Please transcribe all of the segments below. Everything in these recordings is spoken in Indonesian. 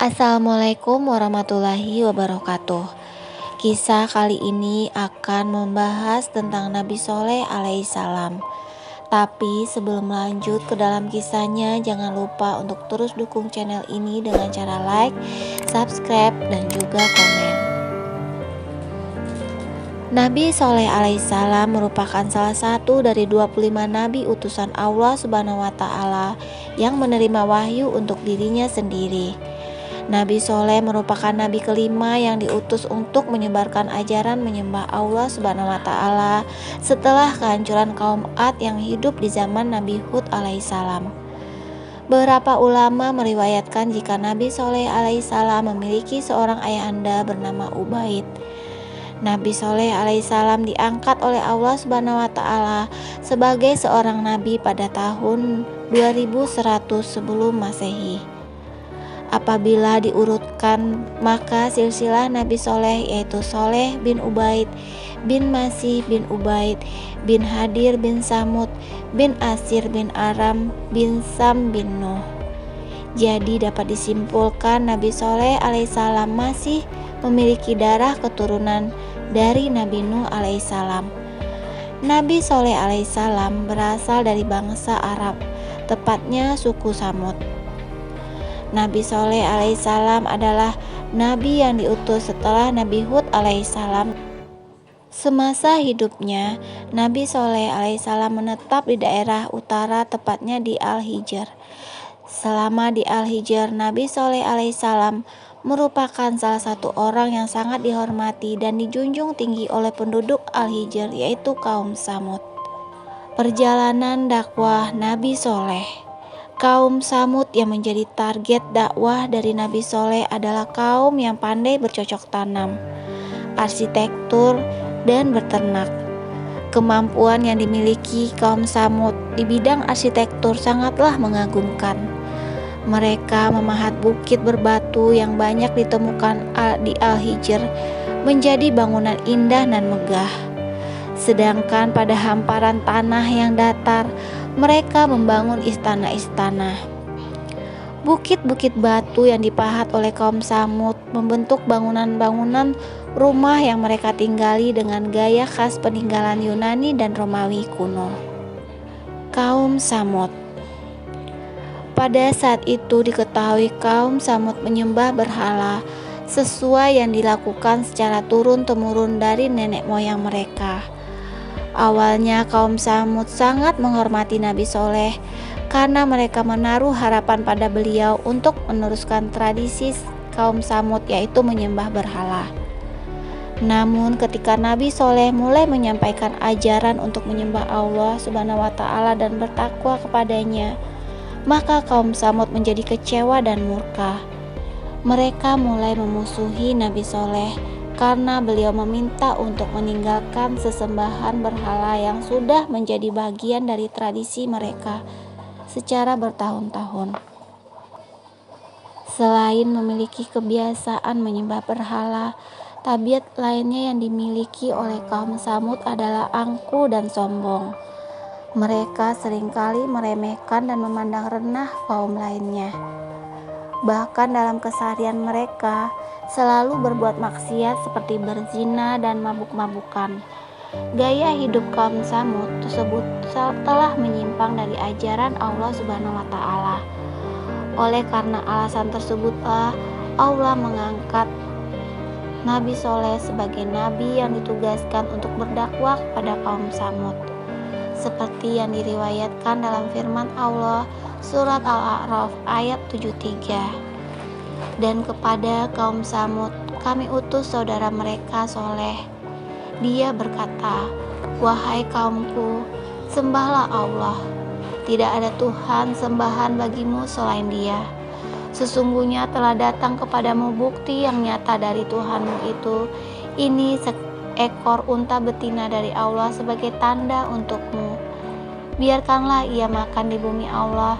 Assalamualaikum warahmatullahi wabarakatuh. Kisah kali ini akan membahas tentang Nabi Soleh alaihissalam. Tapi sebelum lanjut ke dalam kisahnya, jangan lupa untuk terus dukung channel ini dengan cara like, subscribe, dan juga komen. Nabi Soleh alaihissalam merupakan salah satu dari 25 nabi utusan Allah Subhanahu wa Ta'ala yang menerima wahyu untuk dirinya sendiri. Nabi Soleh merupakan nabi kelima yang diutus untuk menyebarkan ajaran menyembah Allah Subhanahu wa Ta'ala setelah kehancuran kaum Ad yang hidup di zaman Nabi Hud alaihissalam. Beberapa ulama meriwayatkan jika Nabi Soleh alaihissalam memiliki seorang ayahanda bernama Ubaid. Nabi Soleh alaihissalam diangkat oleh Allah Subhanahu wa Ta'ala sebagai seorang nabi pada tahun 2100 sebelum Masehi. Apabila diurutkan, maka silsilah Nabi Soleh yaitu Soleh bin Ubaid bin Masih bin Ubaid bin Hadir bin Samud bin Asir bin Aram bin Sam bin Nuh. Jadi dapat disimpulkan Nabi Soleh alaihissalam masih memiliki darah keturunan dari Nabi Nuh alaihissalam. Nabi Soleh alaihissalam berasal dari bangsa Arab, tepatnya suku Samud. Nabi Soleh alaihissalam adalah nabi yang diutus setelah Nabi Hud alaihissalam. Semasa hidupnya, Nabi Soleh alaihissalam menetap di daerah utara, tepatnya di Al-Hijr. Selama di Al-Hijr, Nabi Soleh alaihissalam merupakan salah satu orang yang sangat dihormati dan dijunjung tinggi oleh penduduk Al-Hijr, yaitu kaum Samud. Perjalanan dakwah Nabi Soleh. Kaum Samud yang menjadi target dakwah dari Nabi Soleh adalah kaum yang pandai bercocok tanam, arsitektur, dan berternak. Kemampuan yang dimiliki kaum Samud di bidang arsitektur sangatlah mengagumkan. Mereka memahat bukit berbatu yang banyak ditemukan di Al-Hijr menjadi bangunan indah dan megah. Sedangkan pada hamparan tanah yang datar, mereka membangun istana-istana. Bukit-bukit batu yang dipahat oleh kaum Samud membentuk bangunan-bangunan rumah yang mereka tinggali dengan gaya khas peninggalan Yunani dan Romawi kuno. Kaum Samud. Pada saat itu diketahui kaum Samud menyembah berhala sesuai yang dilakukan secara turun-temurun dari nenek moyang mereka. Awalnya kaum Samud sangat menghormati Nabi Soleh karena mereka menaruh harapan pada beliau untuk meneruskan tradisi kaum Samud, yaitu menyembah berhala. Namun ketika Nabi Soleh mulai menyampaikan ajaran untuk menyembah Allah Subhanahu wa Ta'ala dan bertakwa kepadanya, maka kaum Samud menjadi kecewa dan murka. Mereka mulai memusuhi Nabi Soleh karena beliau meminta untuk meninggalkan sesembahan berhala yang sudah menjadi bagian dari tradisi mereka secara bertahun-tahun. Selain memiliki kebiasaan menyembah berhala, tabiat lainnya yang dimiliki oleh kaum Samud adalah angkuh dan sombong. Mereka seringkali meremehkan dan memandang rendah kaum lainnya. Bahkan dalam keseharian mereka selalu berbuat maksiat seperti berzina dan mabuk-mabukan. Gaya hidup kaum Samud tersebut telah menyimpang dari ajaran Allah Subhanahu wa Ta'ala. Oleh karena alasan tersebutlah Allah mengangkat Nabi Soleh sebagai nabi yang ditugaskan untuk berdakwah kepada kaum Samud. Seperti yang diriwayatkan dalam firman Allah Surat Al-A'raf ayat 73. Dan kepada kaum Samud kami utus saudara mereka Soleh. Dia berkata, "Wahai kaumku, sembahlah Allah. Tidak ada Tuhan sembahan bagimu selain Dia. Sesungguhnya telah datang kepadamu bukti yang nyata dari Tuhanmu itu. Ini seekor unta betina dari Allah sebagai tanda untukmu. Biarkanlah ia makan di bumi Allah.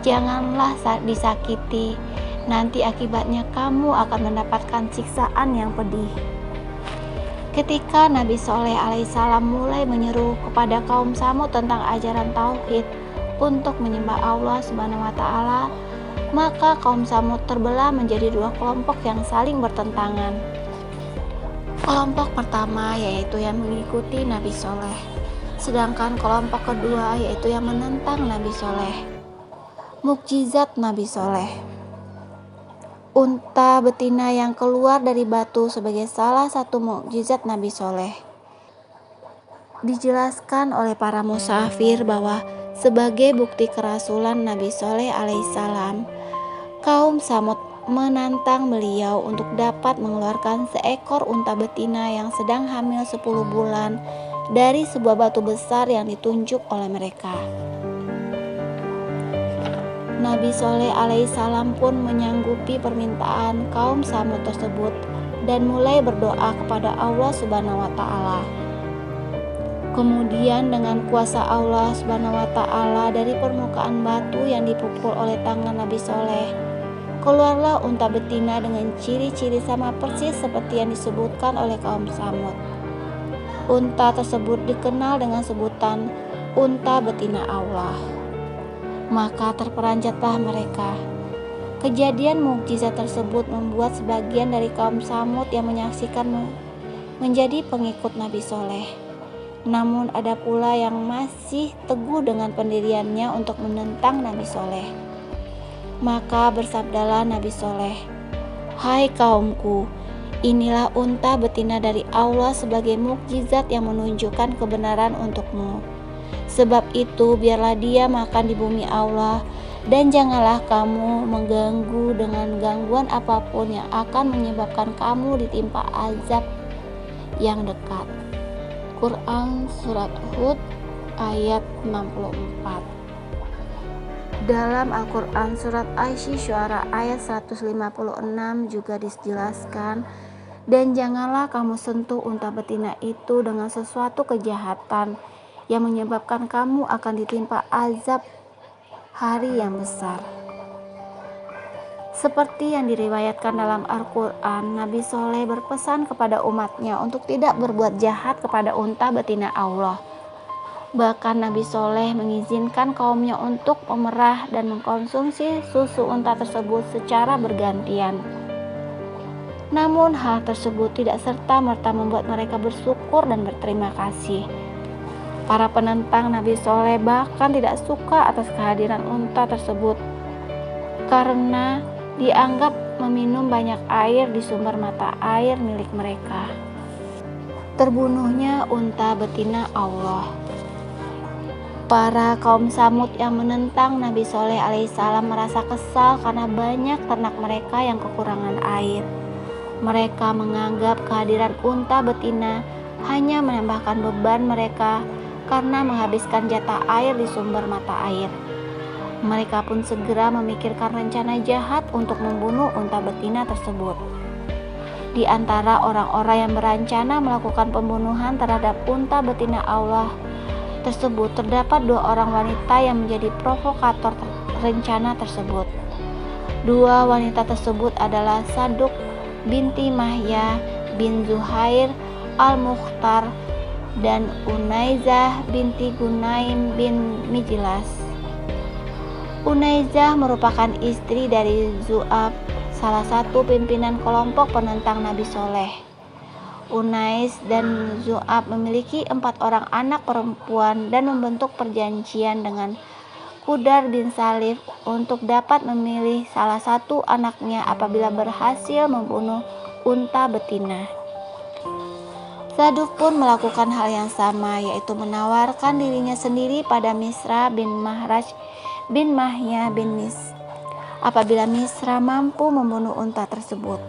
Janganlah disakiti. Nanti akibatnya kamu akan mendapatkan siksaan yang pedih." Ketika Nabi Soleh alaihissalam mulai menyeru kepada kaum Samud tentang ajaran tauhid untuk menyembah Allah Subhanahu wa Ta'ala, Maka kaum Samud terbelah menjadi dua kelompok yang saling bertentangan. Kelompok pertama yaitu yang mengikuti Nabi Soleh, sedangkan kelompok kedua yaitu yang menentang Nabi Soleh. Mukjizat Nabi Soleh. Unta betina yang keluar dari batu sebagai salah satu mukjizat Nabi Soleh. Dijelaskan oleh para musafir bahwa sebagai bukti kerasulan Nabi Soleh alaihissalam, kaum Samud menantang beliau untuk dapat mengeluarkan seekor unta betina yang sedang hamil 10 bulan dari sebuah batu besar yang ditunjuk oleh mereka. Nabi Soleh alaihissalam pun menyanggupi permintaan kaum Samud tersebut dan mulai berdoa kepada Allah Subhanahu wa Ta'ala. Kemudian dengan kuasa Allah Subhanahu wa Ta'ala dari permukaan batu yang dipukul oleh tangan Nabi Soleh, keluarlah unta betina dengan ciri-ciri sama persis seperti yang disebutkan oleh kaum Samud. Unta tersebut dikenal dengan sebutan unta betina Allah. Maka terperanjatlah mereka. Kejadian mukjizat tersebut membuat sebagian dari kaum Samud yang menyaksikan menjadi pengikut Nabi Soleh. Namun ada pula yang masih teguh dengan pendiriannya untuk menentang Nabi Soleh. Maka bersabdalah Nabi Soleh, "Hai kaumku, inilah unta betina dari Allah sebagai mukjizat yang menunjukkan kebenaran untukmu. Sebab itu biarlah dia makan di bumi Allah, dan janganlah kamu mengganggu dengan gangguan apapun yang akan menyebabkan kamu ditimpa azab yang dekat." Quran Surat Hud ayat 64. Dalam Al-Quran Surat Asy-Syu'ara ayat 156 juga dijelaskan, "Dan janganlah kamu sentuh unta betina itu dengan sesuatu kejahatan yang menyebabkan kamu akan ditimpa azab hari yang besar." Seperti yang diriwayatkan dalam Al-Quran, Nabi Soleh berpesan kepada umatnya untuk tidak berbuat jahat kepada unta betina Allah. Bahkan Nabi Soleh mengizinkan kaumnya untuk memerah dan mengkonsumsi susu unta tersebut secara bergantian. Namun hal tersebut tidak serta-merta membuat mereka bersyukur dan berterima kasih. Para penentang Nabi Soleh bahkan tidak suka atas kehadiran unta tersebut karena dianggap meminum banyak air di sumber mata air milik mereka. Terbunuhnya unta betina Allah. Para kaum Samud yang menentang Nabi Soleh alaihissalam merasa kesal karena banyak ternak mereka yang kekurangan air. Mereka menganggap kehadiran unta betina hanya menambahkan beban mereka karena menghabiskan jatah air di sumber mata air. Mereka pun segera memikirkan rencana jahat untuk membunuh unta betina tersebut. Di antara orang-orang yang berencana melakukan pembunuhan terhadap unta betina Allah tersebut terdapat 2 orang wanita yang menjadi provokator rencana tersebut. 2 wanita tersebut adalah Saduk binti Mahya bin Zuhair al-Mukhtar dan Unaizah binti Gunaim bin Mijlas. Unaizah merupakan istri dari Zu'ab, salah satu pimpinan kelompok penentang Nabi Soleh. Unais dan Zu'ab memiliki 4 orang anak perempuan dan membentuk perjanjian dengan Qudar bin Salif untuk dapat memilih salah satu anaknya apabila berhasil membunuh unta betina. Saduk pun melakukan hal yang sama, yaitu menawarkan dirinya sendiri pada Misra bin Mahraj bin Mahya bin Mis apabila Misra mampu membunuh unta tersebut.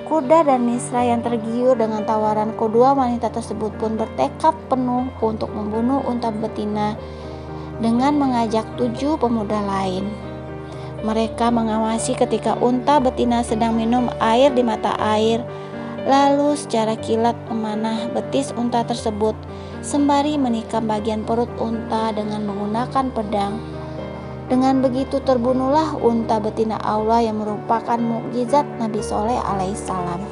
Qudar dan Misra yang tergiur dengan tawaran kedua wanita tersebut pun bertekad penuh untuk membunuh unta betina dengan mengajak 7 pemuda lain. Mereka mengawasi ketika unta betina sedang minum air di mata air, lalu secara kilat memanah betis unta tersebut sembari menikam bagian perut unta dengan menggunakan pedang. Dengan begitu terbunuhlah unta betina Allah yang merupakan mukjizat Nabi Soleh alaihissalam.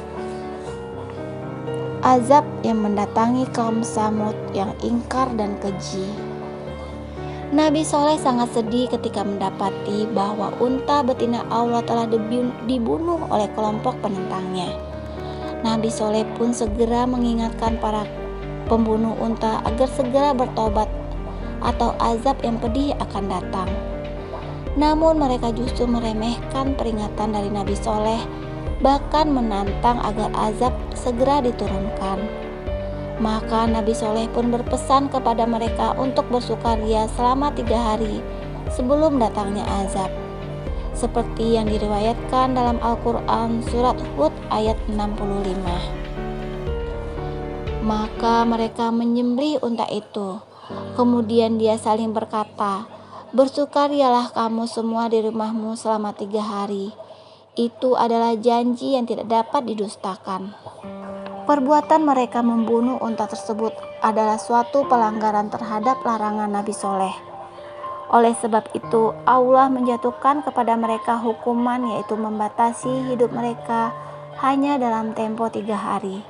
Azab yang mendatangi kaum Samud yang ingkar dan keji. Nabi Soleh sangat sedih ketika mendapati bahwa unta betina Allah telah dibunuh oleh kelompok penentangnya. Nabi Soleh pun segera mengingatkan para pembunuh unta agar segera bertobat atau azab yang pedih akan datang. Namun mereka justru meremehkan peringatan dari Nabi Soleh, bahkan menantang agar azab segera diturunkan. Maka Nabi Soleh pun berpesan kepada mereka untuk bersukaria selama 3 hari sebelum datangnya azab, seperti yang diriwayatkan dalam Al-Quran surat Hud ayat 65. Maka mereka menyembelih unta itu. Kemudian dia saling berkata, "Bersukarialah kamu semua di rumahmu selama 3 hari. Itu adalah janji yang tidak dapat didustakan." Perbuatan mereka membunuh unta tersebut adalah suatu pelanggaran terhadap larangan Nabi Soleh. Oleh sebab itu, Allah menjatuhkan kepada mereka hukuman, yaitu membatasi hidup mereka hanya dalam tempo 3 hari.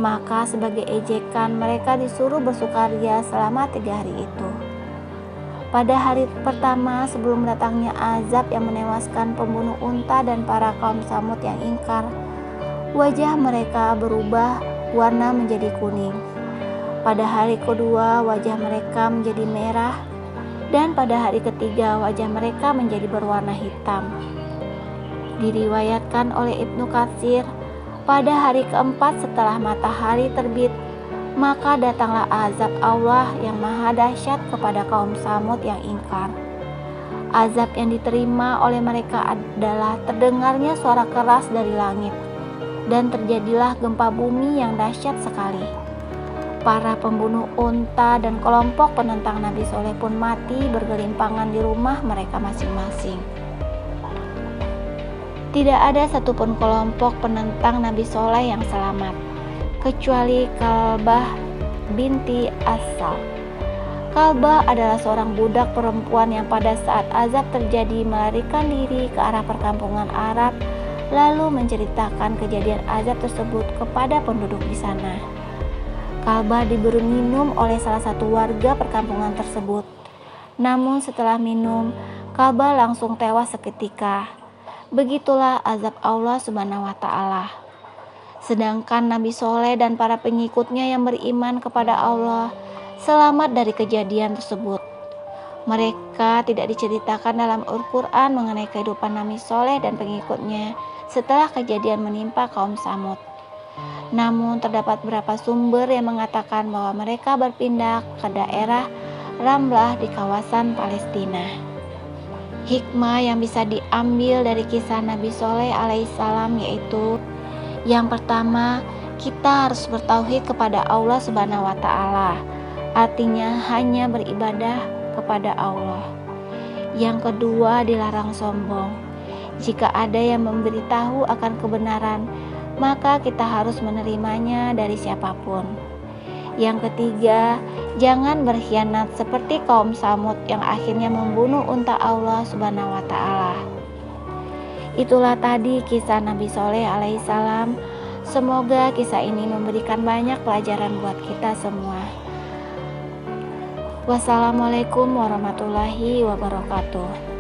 Maka sebagai ejekan, mereka disuruh bersukaria selama 3 hari itu. Pada hari pertama sebelum datangnya azab yang menewaskan pembunuh unta dan para kaum Samud yang ingkar, wajah mereka berubah warna menjadi kuning. Pada hari kedua wajah mereka menjadi merah, dan pada hari ketiga wajah mereka menjadi berwarna hitam. Diriwayatkan oleh Ibnu Katsir, pada hari keempat setelah matahari terbit, maka datanglah azab Allah yang maha dahsyat kepada kaum Samud yang ingkar. Azab yang diterima oleh mereka adalah terdengarnya suara keras dari langit, dan terjadilah gempa bumi yang dahsyat sekali. Para pembunuh unta dan kelompok penentang Nabi Soleh pun mati bergelimpangan di rumah mereka masing-masing. Tidak ada satupun kelompok penentang Nabi Soleh yang selamat, kecuali Kalbah binti Asal. Kalbah adalah seorang budak perempuan yang pada saat azab terjadi melarikan diri ke arah perkampungan Arab, lalu menceritakan kejadian azab tersebut kepada penduduk di sana. Kalbah diberi minum oleh salah satu warga perkampungan tersebut. Namun setelah minum, Kalbah langsung tewas seketika. Begitulah azab Allah Subhanahu wa Ta'ala. Sedangkan Nabi Soleh dan para pengikutnya yang beriman kepada Allah selamat dari kejadian tersebut. Mereka tidak diceritakan dalam Al-Quran mengenai kehidupan Nabi Soleh dan pengikutnya setelah kejadian menimpa kaum Samud. Namun terdapat beberapa sumber yang mengatakan bahwa mereka berpindah ke daerah Ramlah di kawasan Palestina. Hikmah yang bisa diambil dari kisah Nabi Soleh alaihissalam yaitu: yang pertama, kita harus bertauhid kepada Allah Subhanahu wa Ta'ala, artinya hanya beribadah kepada Allah. Yang kedua, dilarang sombong. Jika ada yang memberitahu akan kebenaran, maka kita harus menerimanya dari siapapun. Yang ketiga, jangan berkhianat seperti kaum Samud yang akhirnya membunuh unta Allah Subhanahu wa Ta'ala. Itulah tadi kisah Nabi Soleh alaihissalam. Semoga kisah ini memberikan banyak pelajaran buat kita semua. Wassalamualaikum warahmatullahi wabarakatuh.